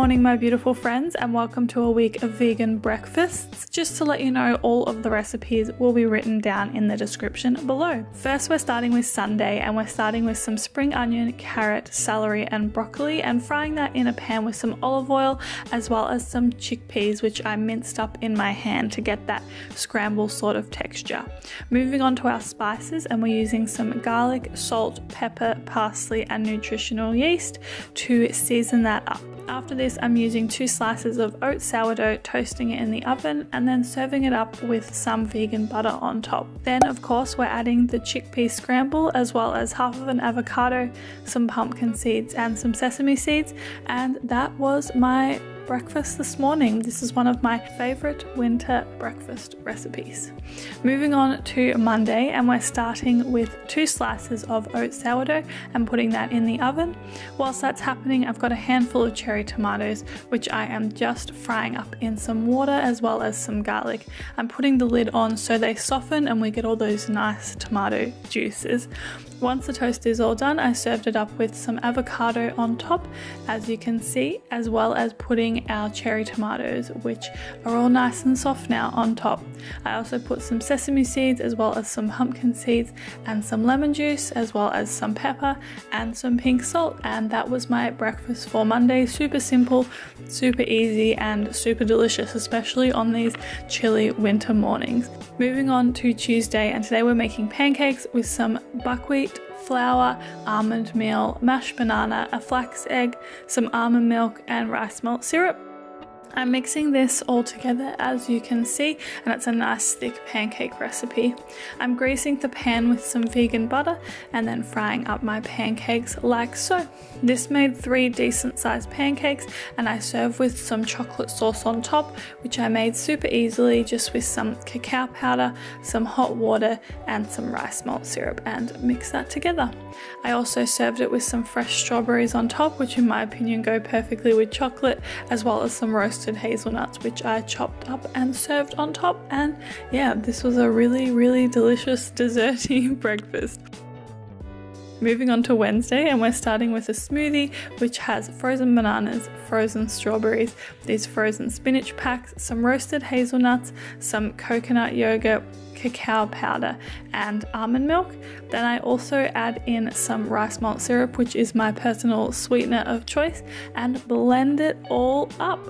morning, my beautiful friends, and welcome to a week of vegan breakfasts. Just to let you know, all of the recipes will be written down in the description below. First, we're starting with Sunday, and we're starting with some spring onion, carrot, celery, and broccoli, and frying that in a pan with some olive oil, as well as some chickpeas, which I minced up in my hand to get that scramble sort of texture. Moving on to our spices, and we're using some garlic, salt, pepper, parsley, and nutritional yeast to season that up. After this, I'm using 2 slices of oat sourdough, toasting it in the oven, and then serving it up with some vegan butter on top. Then, of course, we're adding the chickpea scramble, as well as half of an avocado, some pumpkin seeds, and some sesame seeds, and that was my breakfast this morning. This is one of my favorite winter breakfast recipes. Moving on to Monday, and we're starting with 2 slices of oat sourdough and putting that in the oven. Whilst that's happening, I've got a handful of cherry tomatoes, which I am just frying up in some water as well as some garlic. I'm putting the lid on so they soften and we get all those nice tomato juices. Once the toast is all done, I served it up with some avocado on top, as you can see, as well as putting our cherry tomatoes, which are all nice and soft now, on top. I also put some sesame seeds, as well as some pumpkin seeds, and some lemon juice, as well as some pepper and some pink salt, and that was my breakfast for Monday. Super simple, super easy, and super delicious, especially on these chilly winter mornings. Moving on to Tuesday, and today we're making pancakes with some buckwheat flour, almond meal, mashed banana, a flax egg, some almond milk, and rice malt syrup. I'm mixing this all together, as you can see, and it's a nice thick pancake recipe. I'm greasing the pan with some vegan butter and then frying up my pancakes like so. This made 3 decent sized pancakes, and I serve with some chocolate sauce on top, which I made super easily just with some cacao powder, some hot water, and some rice malt syrup, and mix that together. I also served it with some fresh strawberries on top, which in my opinion go perfectly with chocolate, as well as some roasted hazelnuts, which I chopped up and served on top. And yeah, this was a really delicious desserty breakfast. Moving on to Wednesday, and we're starting with a smoothie which has frozen bananas, frozen strawberries, these frozen spinach packs, some roasted hazelnuts, some coconut yogurt, cacao powder, and almond milk. Then I also add in some rice malt syrup, which is my personal sweetener of choice, and blend it all up.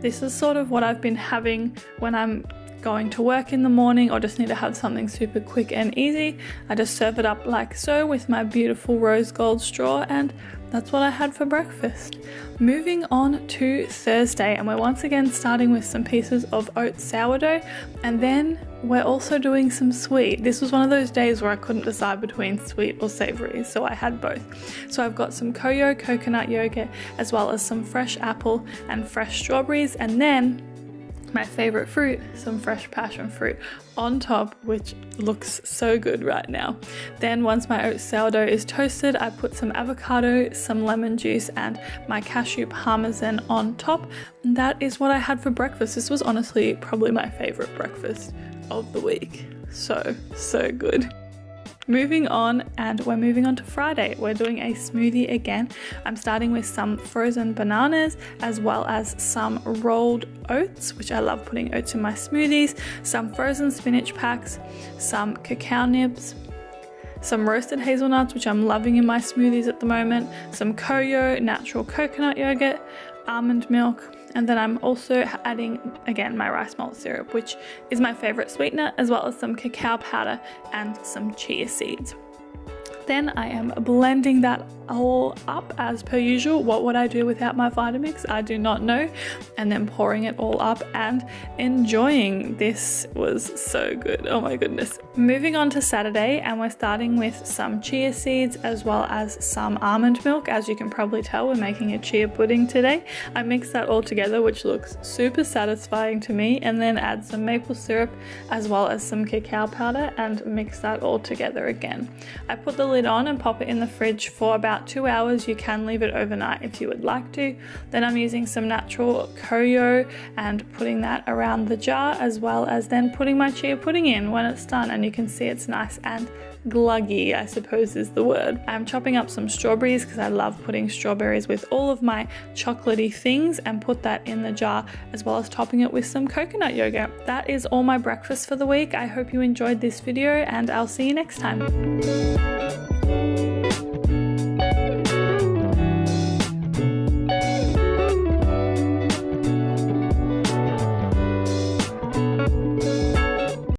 This is sort of what I've been having when I'm going to work in the morning or just need to have something super quick and easy. I just serve it up like so with my beautiful rose gold straw, and that's what I had for breakfast. Moving on to Thursday, and we're once again starting with some pieces of oat sourdough, and then we're also doing some sweet. This was one of those days where I couldn't decide between sweet or savory, so I had both. So I've got some Koyo coconut yogurt, as well as some fresh apple and fresh strawberries, and then my favorite fruit, some fresh passion fruit on top, which looks so good right now. Then once my oat sourdough is toasted, I put some avocado, some lemon juice, and my cashew parmesan on top. And that is what I had for breakfast. This was honestly probably my favorite breakfast of the week. So good. Moving on, and we're moving on to Friday. We're doing a smoothie again. I'm starting with some frozen bananas, as well as some rolled oats, which I love putting oats in my smoothies, some frozen spinach packs, some cacao nibs, some roasted hazelnuts, which I'm loving in my smoothies at the moment, some Koyo natural coconut yogurt, almond milk, and then I'm also adding, again, my rice malt syrup, which is my favorite sweetener, as well as some cacao powder and some chia seeds. Then I am blending that all up as per usual. What would I do without my Vitamix? I do not know. And then pouring it all up and enjoying. This was so good. Oh my goodness. Moving on to Saturday, and we're starting with some chia seeds as well as some almond milk. As you can probably tell, we're making a chia pudding today. I mixed that all together, which looks super satisfying to me, and then add some maple syrup as well as some cacao powder and mix that all together again. I put the lid on and pop it in the fridge for about 2 hours. You can leave it overnight if you would like to. Then I'm using some natural Koyo and putting that around the jar, as well as then putting my chia pudding in when it's done, and you can see it's nice and gluggy, I suppose is the word. I'm chopping up some strawberries because I love putting strawberries with all of my chocolatey things, and put that in the jar, as well as topping it with some coconut yogurt. That is all my breakfast for the week. I hope you enjoyed this video, and I'll see you next time.